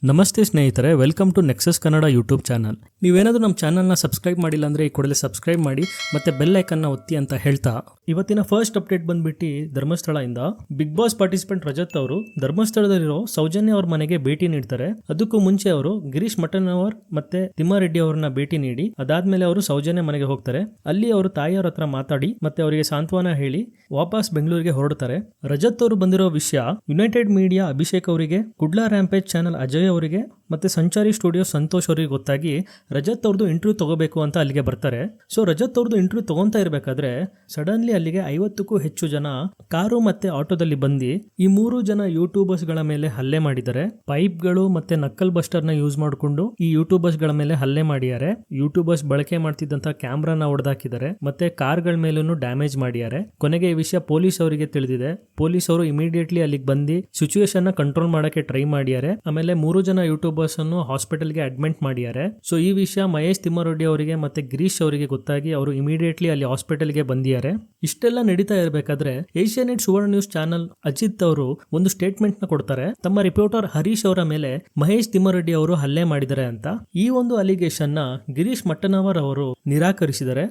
ನಮಸ್ತೆ ಸ್ನೇಹಿತರೆ, welcome to Nexus Kannada YouTube channel. ನೀವೇನಾದರೂ ನಮ್ಮ ಚಾನಲ್ನ ಸಬ್ಸ್ಕ್ರೈಬ್ ಮಾಡಿಲ್ಲ ಅಂದರೆ ಈ ಕೂಡಲೇ ಸಬ್ಸ್ಕ್ರೈಬ್ ಮಾಡಿ ಮತ್ತೆ ಬೆಲ್ ಐಕನ್ನ ಒತ್ತಿ ಅಂತ ಹೇಳ್ತಾ ಇವತ್ತಿನ ಫಸ್ಟ್ ಅಪ್ಡೇಟ್ ಬಂದ್ಬಿಟ್ಟು ಧರ್ಮಸ್ಥಳದಿಂದ ಬಿಗ್ ಬಾಸ್ ಪಾರ್ಟಿಸಿಪೆಂಟ್ ರಜತ್ ಅವರು ಧರ್ಮಸ್ಥಳದಲ್ಲಿರೋ ಸೌಜನ್ಯ ಅವ್ರ ಮನೆಗೆ ಭೇಟಿ ನೀಡ್ತಾರೆ. ಅದಕ್ಕೂ ಮುಂಚೆ ಅವರು ಗಿರೀಶ್ ಮಠನವರ್ ಮತ್ತೆ ತಿಮ್ಮಾರೆಡ್ಡಿ ಅವ್ರನ್ನ ಭೇಟಿ ನೀಡಿ ಅದಾದ್ಮೇಲೆ ಅವರು ಸೌಜನ್ಯ ಮನೆಗೆ ಹೋಗ್ತಾರೆ. ಅಲ್ಲಿ ಅವರು ತಾಯಿಯವ್ರ ಹತ್ರ ಮಾತಾಡಿ ಮತ್ತೆ ಅವರಿಗೆ ಸಾಂತ್ವನ ಹೇಳಿ ವಾಪಸ್ ಬೆಂಗಳೂರಿಗೆ ಹೊರಡ್ತಾರೆ. ರಜತ್ ಅವರು ಬಂದಿರೋ ವಿಷಯ ಯುನೈಟೆಡ್ ಮೀಡಿಯಾ ಅಭಿಷೇಕ್ ಅವರಿಗೆ, ಕುಡ್ಲಾ ರ್ಯಾಂಪೇಜ್ ಚಾನಲ್ ಅಜಯ್ ಅವರಿಗೆ ಮತ್ತೆ ಸಂಚಾರಿ ಸ್ಟುಡಿಯೋ ಸಂತೋಷ್ ಅವರಿಗೆ ಗೊತ್ತಾಗಿ ರಜತ್ ಅವ್ರದ್ದು ಇಂಟರ್ವ್ಯೂ ತಗೋಬೇಕು ಅಂತ ಅಲ್ಲಿಗೆ ಬರ್ತಾರೆ. ಸೊ ರಜತ್ ಅವ್ರದ್ದು ಇಂಟರ್ವ್ಯೂ ತಗೊಂತಾ ಇರಬೇಕಾದ್ರೆ ಸಡನ್ಲಿ ಅಲ್ಲಿಗೆ 50ಕ್ಕೂ ಹೆಚ್ಚು ಜನ ಕಾರು ಮತ್ತೆ ಆಟೋದಲ್ಲಿ ಬಂದು ಈ 3 ಜನ ಯೂಟ್ಯೂಬರ್ಸ್ ಗಳ ಮೇಲೆ ಹಲ್ಲೆ ಮಾಡಿದ್ದಾರೆ. ಪೈಪ್ಗಳು ಮತ್ತೆ ನಕ್ಕಲ್ ಬಸ್ಟರ್ ನ ಯೂಸ್ ಮಾಡಿಕೊಂಡು ಈ ಯೂಟ್ಯೂಬರ್ಸ್ ಗಳ ಮೇಲೆ ಹಲ್ಲೆ ಮಾಡಿದ್ದಾರೆ. ಯೂಟ್ಯೂಬರ್ಸ್ ಬಳಕೆ ಮಾಡ್ತಿದ್ದಂತ ಕ್ಯಾಮ್ರಾನ ಹೊಡೆದಾಕಿದ್ದಾರೆ ಮತ್ತೆ ಕಾರ್ಗಳ ಮೇಲೂ ಡ್ಯಾಮೇಜ್ ಮಾಡಿದ್ದಾರೆ. ಕೊನೆಗೆ ಈ ವಿಷಯ ಪೊಲೀಸ್ ಅವರಿಗೆ ತಿಳಿದಿದೆ. ಪೊಲೀಸ್ ಅವರು ಇಮಿಡಿಯೇಟ್ಲಿ ಅಲ್ಲಿಗೆ ಬಂದು ಸಿಚುವೇಶನ್ ನ ಕಂಟ್ರೋಲ್ ಮಾಡಕ್ಕೆ ಟ್ರೈ ಮಾಡಿದ್ದಾರೆ. ಆಮೇಲೆ 3 ಜನ ಯೂಟ್ಯೂಬರ್ಸ್ ಅನ್ನು ಹಾಸ್ಪಿಟಲ್ಗೆ ಅಡ್ಮಿಟ್ ಮಾಡಿದ್ದಾರೆ. ಸೊ ಈ ವಿಷಯ ಮಹೇಶ್ ತಿಮ್ಮಾರೆಡ್ಡಿ ಅವರಿಗೆ ಮತ್ತೆ ಗಿರೀಶ್ ಅವರಿಗೆ ಗೊತ್ತಾಗಿ ಅವರು ಇಮಿಡಿಯೇಟ್ಲಿ ಅಲ್ಲಿ ಹಾಸ್ಪಿಟಲ್ಗೆ ಬಂದಿದ್ದಾರೆ. ಇಷ್ಟೆಲ್ಲ ನಡೀತಾ ಇರಬೇಕಾದ್ರೆ ಏಷ್ಯಾನೆಟ್ ಸುವರ್ಣ ನ್ಯೂಸ್ ಚಾನಲ್ ಅಜಿತ್ ಅವರು ಒಂದು ಸ್ಟೇಟ್ಮೆಂಟ್ ನ ಕೊಡ್ತಾರೆ. ತಮ್ಮ ರಿಪೋರ್ಟರ್ ಹರೀಶ್ ಅವರ ಮೇಲೆ ಮಹೇಶ್ ತಿಮ್ಮಾರೆಡ್ಡಿ ಅವರು ಹಲ್ಲೆ ಮಾಡಿದ್ದಾರೆ ಅಂತ. ಈ ಒಂದು ಅಲಿಗೇಷನ್ ನ ಗಿರೀಶ್ ಮಟ್ಟನವರ್ ಅವರು ನಿರಾಕರಿಸಿದ್ದಾರೆ.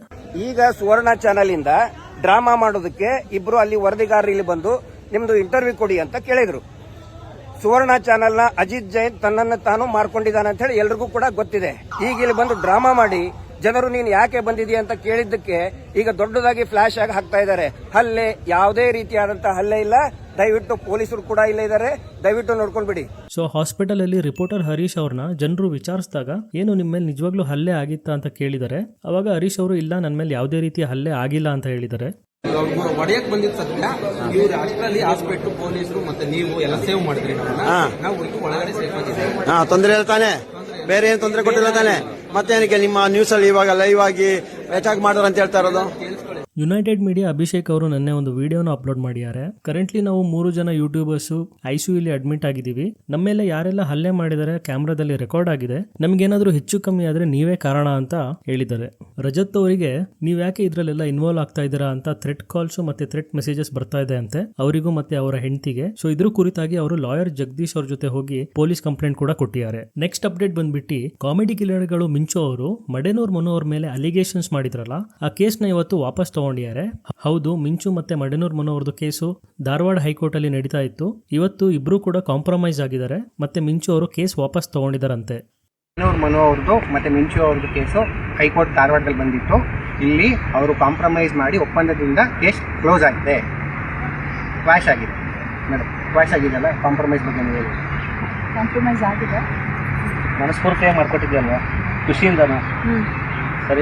ಈಗ ಸುವರ್ಣ ಚಾನಲ್ ಇಂದ ಡ್ರಾಮಾ ಮಾಡೋದಕ್ಕೆ ಇಬ್ರು ಅಲ್ಲಿ ವರದಿಗಾರರು ಇಲ್ಲಿ ಬಂದು ನಿಮ್ದು ಇಂಟರ್ವ್ಯೂ ಕೊಡಿ ಅಂತ ಕೇಳಿದ್ರು. ಸುವರ್ಣ ಚಾನಲ್ ನ ಅಜಿತ್ ಜೈನ್ ತನ್ನನ್ನು ತಾನು ಮಾರ್ಕೊಂಡಿದ್ದಾನೆ ಅಂತ ಹೇಳಿ ಎಲ್ರಿಗೂ ಕೂಡ ಗೊತ್ತಿದೆ. ಈಗ ಇಲ್ಲಿ ಬಂದು ಡ್ರಾಮಾ ಮಾಡಿ ಜನರು ನೀನು ಯಾಕೆ ಬಂದಿದೀಯ ಅಂತ ಕೇಳಿದ್ದಕ್ಕೆ ಈಗ ದೊಡ್ಡದಾಗಿ ಫ್ಲಾಶ್ ಆಗಿ ಹಾಕ್ತಾ ಇದ್ದಾರೆ. ಹಲ್ಲೆ, ಯಾವುದೇ ರೀತಿಯಾದಂತಹ ಹಲ್ಲೆ ಇಲ್ಲ. ದಯವಿಟ್ಟು ಪೊಲೀಸರು ಕೂಡ ಇಲ್ಲೇ ಇದ್ದಾರೆ, ದಯವಿಟ್ಟು ನೋಡ್ಕೊಂಡ್ಬಿಡಿ. ಸೊ ಹಾಸ್ಪಿಟಲ್ ಅಲ್ಲಿ ರಿಪೋರ್ಟರ್ ಹರೀಶ್ ಅವ್ರನ್ನ ಜನರು ವಿಚಾರಿಸಿದಾಗ ಏನು ನಿಮ್ಮ ಮೇಲೆ ನಿಜವಾಗ್ಲೂ ಹಲ್ಲೆ ಆಗಿತ್ತಾ ಅಂತ ಕೇಳಿದ್ದಾರೆ. ಅವಾಗ ಹರೀಶ್ ಅವರು ಇಲ್ಲ, ನನ್ನ ಮೇಲೆ ಯಾವುದೇ ರೀತಿಯ ಹಲ್ಲೆ ಆಗಿಲ್ಲ ಅಂತ ಹೇಳಿದ್ದಾರೆ. ಒಡೆಯಕ್ ಬಂದಿದ್ದ ಸತ್ಯ ಇವ್ರು ಅಷ್ಟರಲ್ಲಿ ಹಾಸ್ಪಿಟಲ್ ಪೊಲೀಸರು ಮತ್ತೆ ನೀವು ಎಲ್ಲ ಸೇವ್ ಮಾಡಿದ್ರಿ. ನಾವು ಒಳಗಡೆ ಸೇಫ್ ಆಗಿದ್ದೀವಿ. ತೊಂದರೆ ಇಲ್ಲ ತಾನೆ, ಬೇರೆ ಏನು ತೊಂದರೆ ಕೊಟ್ಟಿಲ್ಲ ತಾನೆ. ಮತ್ತೆ ಏನಕ್ಕೆ ನಿಮ್ಮ ನ್ಯೂಸ್ ಅಲ್ಲಿ ಇವಾಗ ಲೈವ್ ಆಗಿ ಅಟ್ಯಾಕ್ ಮಾಡೋರು ಅಂತ ಹೇಳ್ತಾ ಇರೋದು? ಯುನೈಟೆಡ್ ಮೀಡಿಯಾ ಅಭಿಷೇಕ್ ಅವರು ನೆನ್ನೆ ಒಂದು ವಿಡಿಯೋನ ಅಪ್ಲೋಡ್ ಮಾಡಿದ್ದಾರೆ. ಕರೆಂಟ್ಲಿ ನಾವು 3 ಜನ ಯೂಟ್ಯೂಬರ್ಸ್ ಐಸಿಯುಲಿ ಅಡ್ಮಿಟ್ ಆಗಿದ್ದೀವಿ. ನಮ್ಮ ಮೇಲೆ ಯಾರೆಲ್ಲ ಹಲ್ಲೆ ಮಾಡಿದರೆ ಕ್ಯಾಮ್ರಾದಲ್ಲಿ ರೆಕಾರ್ಡ್ ಆಗಿದೆ. ನಮ್ಗೇನಾದ್ರೂ ಹೆಚ್ಚು ಕಮ್ಮಿ ಆದ್ರೆ ನೀವೇ ಕಾರಣ ಅಂತ ಹೇಳಿದ್ದಾರೆ. ರಜತ್ ಅವರಿಗೆ ನೀವ್ ಯಾಕೆ ಇದ್ರಲ್ಲೆಲ್ಲ ಇನ್ವಾಲ್ವ್ ಆಗ್ತಾ ಇದ್ದೀರಾ ಅಂತ ಥ್ರೆಟ್ ಕಾಲ್ಸ್ ಮತ್ತೆ ಥ್ರೆಟ್ ಮೆಸೇಜಸ್ ಬರ್ತಾ ಇದೆ ಅಂತೆ ಅವರಿಗೂ ಮತ್ತೆ ಅವರ ಹೆಂಡತಿಗೆ. ಸೊ ಇದ್ರ ಕುರಿತಾಗಿ ಅವರು ಲಾಯರ್ ಜಗದೀಶ್ ಅವ್ರ ಜೊತೆ ಹೋಗಿ ಪೊಲೀಸ್ ಕಂಪ್ಲೇಂಟ್ ಕೂಡ ಕೊಟ್ಟಿದ್ದಾರೆ. ನೆಕ್ಸ್ಟ್ ಅಪ್ಡೇಟ್ ಬಂದ್ಬಿಟ್ಟು ಕಾಮಿಡಿ ಕಿಲರ್ಗಳು ಮಿಂಚು ಅವರು ಮಡೆನೂರ್ ಮನು ಅವ್ರ ಮೇಲೆ ಅಲಿಗೇಷನ್ಸ್ ಮಾಡಿದ್ರಲ್ಲ, ಆ ಕೇಸ್ನ ಇವತ್ತು ವಾಪಸ್ ತಗೊಂಡಿದ್ದಾರೆ. ಹೌದು, ಮಿಂಚು ಮತ್ತೆ ಮಡೆನೂರ್ ಮನು ಅವ್ರದ್ದು ಕೇಸು ಧಾರವಾಡ ಹೈಕೋರ್ಟ್ ಅಲ್ಲಿ ನಡೀತಾ ಇತ್ತು. ಇವತ್ತು ಇಬ್ರು ಕೂಡ ಕಾಂಪ್ರಮೈಸ್ ಆಗಿದ್ದಾರೆ ಮತ್ತೆ ಮಿಂಚು ಅವರು ಕೇಸ್ ವಾಪಸ್ ತಗೊಂಡಿದ್ದಾರಂತೆ. ಮನು ಅವ್ರದ್ದು ಮತ್ತೆ ಮಿಂಚು ಅವ್ರದ್ದು ಕೇಸು ಹೈಕೋರ್ಟ್ ಧಾರವಾಡದಲ್ಲಿ ಬಂದಿತ್ತು. ಇಲ್ಲಿ ಅವರು ಕಾಂಪ್ರಮೈಸ್ ಮಾಡಿ ಒಪ್ಪಂದದಿಂದ ಕೇಸ್ ಕ್ಲೋಸ್ ಆಗಿದೆ. ಕ್ವಾಶ್ ಆಗಿದೆ ಮೇಡಮ್, ಕ್ವಾಶ್ ಆಗಿದೆಯಲ್ಲ. ಕಾಂಪ್ರಮೈಸ್ ಬಗ್ಗೆ ಹೇಳಿ. ಕಾಂಪ್ರಮೈಸ್ ಆಗಿದೆ, ಮನಸ್ಫೂರ್ತಿಯಾಗಿ ಮಾಡ್ಕೊಟ್ಟಿದ್ಯಲ್ವಾ, ಖುಷಿಯಿಂದನೂ. ಸರಿ,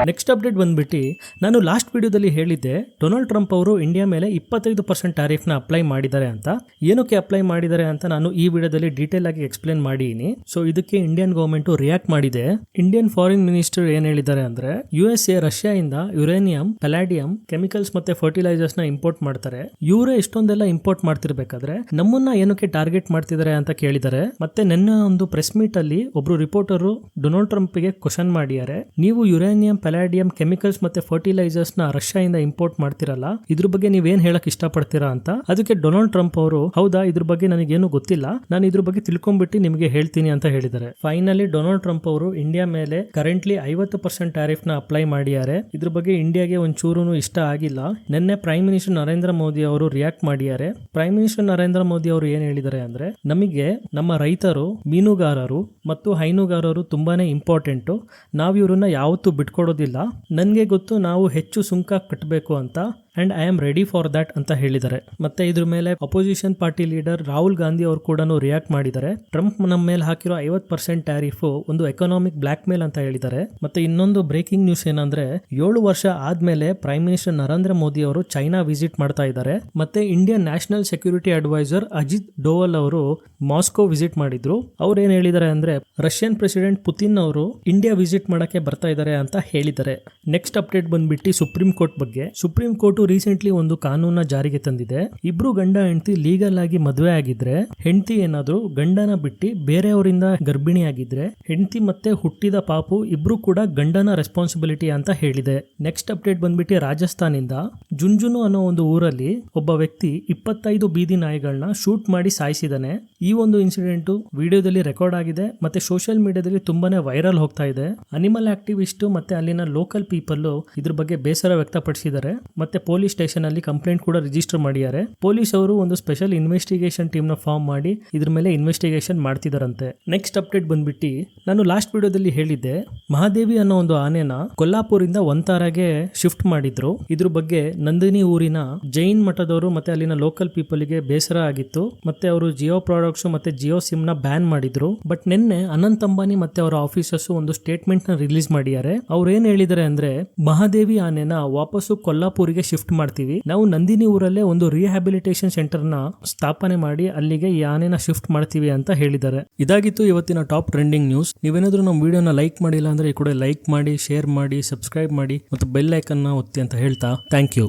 ನೆಕ್ಸ್ಟ್ ಅಪ್ಡೇಟ್ ಬಂದ್ಬಿಟ್ಟು ನಾನು ಲಾಸ್ಟ್ ವಿಡಿಯೋದಲ್ಲಿ ಹೇಳಿದ್ದೆ ಡೊನಾಲ್ಡ್ ಟ್ರಂಪ್ ಅವರು ಇಂಡಿಯಾ ಮೇಲೆ 25% ಟ್ಯಾರಿಫ್ನ ಅಪ್ಲೈ ಮಾಡಿದ್ದಾರೆ ಅಂತ. ಏನಕ್ಕೆ ಅಪ್ಲೈ ಮಾಡಿದ್ದಾರೆ ಅಂತ ನಾನು ಈ ವಿಡಿಯೋದಲ್ಲಿ ಡೀಟೇಲ್ ಆಗಿ ಎಕ್ಸ್ಪ್ಲೇನ್ ಮಾಡಿದ್ದೀನಿ. ಸೊ ಇದಕ್ಕೆ ಇಂಡಿಯನ್ ಗವರ್ಮೆಂಟ್ ರಿಯಾಕ್ಟ್ ಮಾಡಿದೆ. ಇಂಡಿಯನ್ ಫಾರಿನ್ ಮಿನಿಸ್ಟರ್ ಏನ್ ಹೇಳಿದ್ದಾರೆ ಅಂದ್ರೆ USA ರಷ್ಯಾದಿಂದ ಯುರೇನಿಯಂ, ಪೆಲಾಡಿಯಂ, ಕೆಮಿಕಲ್ಸ್ ಮತ್ತೆ ಫರ್ಟಿಲೈಸರ್ಸ್ ನ ಇಂಪೋರ್ಟ್ ಮಾಡ್ತಾರೆ. ಇವರೇ ಇಷ್ಟೊಂದೆಲ್ಲ ಇಂಪೋರ್ಟ್ ಮಾಡ್ತಿರ್ಬೇಕಾದ್ರೆ ನಮ್ಮನ್ನ ಏನಕ್ಕೆ ಟಾರ್ಗೆಟ್ ಮಾಡ್ತಿದ್ದಾರೆ ಅಂತ ಕೇಳಿದ್ದಾರೆ. ಮತ್ತೆ ನಿನ್ನೆ ಒಂದು ಪ್ರೆಸ್ ಮೀಟ್ ಅಲ್ಲಿ ಒಬ್ರು ರಿಪೋರ್ಟರ್ ಡೊನಾಲ್ಡ್ ಟ್ರಂಪ್ ಗೆ ಕ್ವಶನ್ ಮಾಡಿದ್ದಾರೆ, ನೀವು ಯುರೇನಿಯಂ, ಪೆಲಾಡಿಯಂ, ಕೆಮಿಕಲ್ಸ್ ಮತ್ತೆ ಫರ್ಟಿಲೈಸರ್ಸ್ ನ ರಷ್ಯಾದಿಂದ ಇಂಪೋರ್ಟ್ ಮಾಡ್ತಿರಲ್ಲ, ಇದ್ರ ಬಗ್ಗೆ ನೀವೇನ್ ಹೇಳಕ್ ಇಷ್ಟಪಡ್ತೀರಾ ಅಂತ. ಅದಕ್ಕೆ ಡೊನಾಲ್ಡ್ ಟ್ರಂಪ್ ಅವರು ಹೌದಾ, ಇದ್ರ ಬಗ್ಗೆ ನನಗೇನು ಗೊತ್ತಿಲ್ಲ, ನಾನು ಇದ್ರ ಬಗ್ಗೆ ತಿಳ್ಕೊಂಡ್ಬಿಟ್ಟು ನಿಮಗೆ ಹೇಳ್ತೀನಿ ಅಂತ ಹೇಳಿದ್ದಾರೆ. ಫೈನಲಿ ಡೊನಾಲ್ಡ್ ಟ್ರಂಪ್ ಅವರು ಇಂಡಿಯಾ ಮೇಲೆ ಕರೆಂಟ್ಲಿ 50% ಟ್ಯಾರಿಫ್ ನ ಅಪ್ಲೈ ಮಾಡಿದ್ದಾರೆ. ಇದ್ರ ಬಗ್ಗೆ ಇಂಡಿಯಾಗೆ ಒಂಚೂರು ಇಷ್ಟ ಆಗಿಲ್ಲ. ನಿನ್ನೆ ಪ್ರೈಮ್ ಮಿನಿಸ್ಟರ್ ನರೇಂದ್ರ ಮೋದಿ ಅವರು ರಿಯಾಕ್ಟ್ ಮಾಡಿದ್ದಾರೆ. ಪ್ರೈಮ್ ಮಿನಿಸ್ಟರ್ ನರೇಂದ್ರ ಮೋದಿ ಅವರು ಏನ್ ಹೇಳಿದ್ದಾರೆ ಅಂದ್ರೆ, ನಮಗೆ ನಮ್ಮ ರೈತರು, ಮೀನುಗಾರರು ಮತ್ತು ಹೈನುಗಾರರು ತುಂಬಾನೇ ಇಂಪಾರ್ಟೆಂಟ್. ನಾವು ಇವ್ರನ್ನ ಯಾವತ್ತೂ ಬಿಟ್ಕೊಡೋದಿಲ್ಲ. ನನ್ಗೆ ಗೊತ್ತು ನಾವು ಹೆಚ್ಚು ಸುಂಕ ಕಟ್ಟಬೇಕು ಅಂತ, and I am ready for that ಅಂತ ಹೇಳಿದ್ದಾರೆ. ಮತ್ತೆ ಇದ್ರ ಮೇಲೆ opposition party leader Rahul Gandhi ಅವರು ಕೂಡ ರಿಯಾಕ್ಟ್ ಮಾಡಿದ್ದಾರೆ. ಟ್ರಂಪ್ ನಮ್ಮ ಮೇಲೆ ಹಾಕಿರೋ 50% ಟ್ಯಾರಿಫ್ ಒಂದು ಎಕನಾಮಿಕ್ ಬ್ಲಾಕ್ ಮೇಲ್ ಅಂತ ಹೇಳಿದ್ದಾರೆ. ಮತ್ತೆ ಇನ್ನೊಂದು ಬ್ರೇಕಿಂಗ್ ನ್ಯೂಸ್ ಏನಂದ್ರೆ, 7 ವರ್ಷ ಆದ್ಮೇಲೆ ಪ್ರೈಮ್ ಮಿನಿಸ್ಟರ್ ನರೇಂದ್ರ ಮೋದಿ ಅವರು ಚೈನಾ ವಿಸಿಟ್ ಮಾಡ್ತಾ ಇದ್ದಾರೆ. ಮತ್ತೆ Indian national security advisor Ajit Doval ಅವರು ಮಾಸ್ಕೋ ವಿಸಿಟ್ ಮಾಡಿದ್ರು. ಅವ್ರು ಏನ್ ಹೇಳಿದ್ದಾರೆ ಅಂದ್ರೆ, ರಷ್ಯನ್ ಪ್ರೆಸಿಡೆಂಟ್ ಪುತಿನ್ ಅವರು ಇಂಡಿಯಾ ವಿಸಿಟ್ ಮಾಡಕ್ಕೆ ಬರ್ತಾ ಇದ್ದಾರೆ ಅಂತ ಹೇಳಿದ್ದಾರೆ. ನೆಕ್ಸ್ಟ್ ಅಪ್ಡೇಟ್ ಬಂದ್ಬಿಟ್ಟು ಸುಪ್ರೀಂ ಕೋರ್ಟ್ ಬಗ್ಗೆ. ಸುಪ್ರೀಂ ಕೋರ್ಟ್ ರೀಸೆಂಟ್ಲಿ ಒಂದು ಕಾನೂನ ಜಾರಿಗೆ ತಂದಿದೆ. ಇಬ್ರು ಗಂಡ ಹೆಂಡತಿ ಲೀಗಲ್ ಆಗಿ ಮದುವೆ ಆಗಿದ್ರೆ ಹೆಂಡತಿ ಏನಾದ್ರು ಗಂಡನ ಬಿಟ್ಟು ಬೇರೆಯವರಿಂದ ಗರ್ಭಿಣಿ ಆಗಿದ್ರೆ ಹೆಂಡತಿ ಮತ್ತೆ ಹುಟ್ಟಿದ ಪಾಪು ಇಬ್ರು ಕೂಡ ಗಂಡನ ರೆಸ್ಪಾನ್ಸಿಬಿಲಿಟಿ ಅಂತ ಹೇಳಿದೆ. ನೆಕ್ಸ್ಟ್ ಅಪ್ಡೇಟ್ ಬಂದ್ಬಿಟ್ಟು ರಾಜಸ್ಥಾನಿಂದ ಜುಂಜುನು ಅನ್ನೋ ಒಂದು ಊರಲ್ಲಿ ಒಬ್ಬ ವ್ಯಕ್ತಿ 25 ಬೀದಿ ನಾಯಿಗಳನ್ನ ಶೂಟ್ ಮಾಡಿ ಸಾಯಿಸಿದಾನೆ. ಈ ಒಂದು ಇನ್ಸಿಡೆಂಟ್ ವಿಡಿಯೋದಲ್ಲಿ ರೆಕಾರ್ಡ್ ಆಗಿದೆ ಮತ್ತೆ ಸೋಷಿಯಲ್ ಮೀಡಿಯಾದಲ್ಲಿ ತುಂಬಾನೇ ವೈರಲ್ ಹೋಗ್ತಾ ಇದೆ. ಅನಿಮಲ್ ಆಕ್ಟಿವಿಸ್ಟ್ ಮತ್ತೆ ಅಲ್ಲಿನ ಲೋಕಲ್ ಪೀಪಲ್ ಇದ್ರ ಬಗ್ಗೆ ಬೇಸರ ವ್ಯಕ್ತಪಡಿಸಿದ್ದಾರೆ ಮತ್ತೆ ಪೊಲೀಸ್ ಸ್ಟೇಷನ್ ಅಲ್ಲಿ ಕಂಪ್ಲೇಂಟ್ ಕೂಡ ರಿಜಿಸ್ಟರ್ ಮಾಡಿದ್ದಾರೆ. ಪೊಲೀಸ್ ಅವರು ಒಂದು ಸ್ಪೆಷಲ್ ಇನ್ವೆಸ್ಟಿಗೇಷನ್ ಟೀಮ್ ನ ಫಾರ್ಮ್ ಮಾಡಿ ಇದ್ರ ಮೇಲೆ ಇನ್ವೆಸ್ಟಿಗೇಷನ್ ಮಾಡ್ತಿದಾರಂತೆ. ನೆಕ್ಸ್ಟ್ ಅಪ್ಡೇಟ್ ಬಂದ್ಬಿಟ್ಟು ನಾನು ಲಾಸ್ಟ್ ವಿಡಿಯೋದಲ್ಲಿ ಹೇಳಿದ್ದೆ ಮಹಾದೇವಿ ಅನ್ನೋ ಒಂದು ಆನೆನ ಕೊಲ್ಲಾಪುರಿಂದ ಒಂತಾರಾಗೆ ಶಿಫ್ಟ್ ಮಾಡಿದ್ರು. ಇದ್ರ ಬಗ್ಗೆ ನಂದಿನಿ ಊರಿನ ಜೈನ್ ಮಠದವರು ಮತ್ತೆ ಅಲ್ಲಿನ ಲೋಕಲ್ ಪೀಪಲ್ ಗೆ ಬೇಸರ ಆಗಿತ್ತು ಮತ್ತೆ ಅವರು ಜಿಯೋ ಪ್ರಾಡಕ್ಟ್ಸ್ ಮತ್ತೆ ಜಿಯೋ ಸಿಮ್ ನ ಬ್ಯಾನ್ ಮಾಡಿದ್ರು. ಬಟ್ ನಿನ್ನೆ ಅನಂತ್ ಅಂಬಾನಿ ಮತ್ತೆ ಅವರ ಆಫೀಸರ್ಸ್ ಒಂದು ಸ್ಟೇಟ್ಮೆಂಟ್ ನ ರಿಲೀಸ್ ಮಾಡಿದ್ದಾರೆ. ಅವ್ರು ಏನ್ ಹೇಳಿದ್ದಾರೆ ಅಂದ್ರೆ ಮಹಾದೇವಿ ಆನೆನ ವಾಪಸ್ಸು ಕೊಲ್ಲಾಪುರಿಗೆ ಶಿಫ್ಟ್ ಮಾಡ್ತೀವಿ, ನಾವು ನಂದಿನಿ ಊರಲ್ಲೇ ಒಂದು ರಿಹ್ಯಾಬಿಲಿಟೇಷನ್ ಸೆಂಟರ್ ನ ಸ್ಥಾಪನೆ ಮಾಡಿ ಅಲ್ಲಿಗೆ ಈ ಆನೆನ ಶಿಫ್ಟ್ ಮಾಡ್ತೀವಿ ಅಂತ ಹೇಳಿದ್ದಾರೆ. ಇದಾಗಿತ್ತು ಇವತ್ತಿನ ಟಾಪ್ ಟ್ರೆಂಡಿಂಗ್ ನ್ಯೂಸ್. ನೀವೇನಾದ್ರೂ ನಮ್ಮ ವಿಡಿಯೋನ ಲೈಕ್ ಮಾಡಿಲ್ಲ ಅಂದ್ರೆ ಈ ಕೂಡ ಲೈಕ್ ಮಾಡಿ, ಶೇರ್ ಮಾಡಿ, ಸಬ್ಸ್ಕ್ರೈಬ್ ಮಾಡಿ ಮತ್ತು ಬೆಲ್ ಐಕನ್ ನ ಒತ್ತಿ ಅಂತ ಹೇಳ್ತಾ ಥ್ಯಾಂಕ್ ಯು.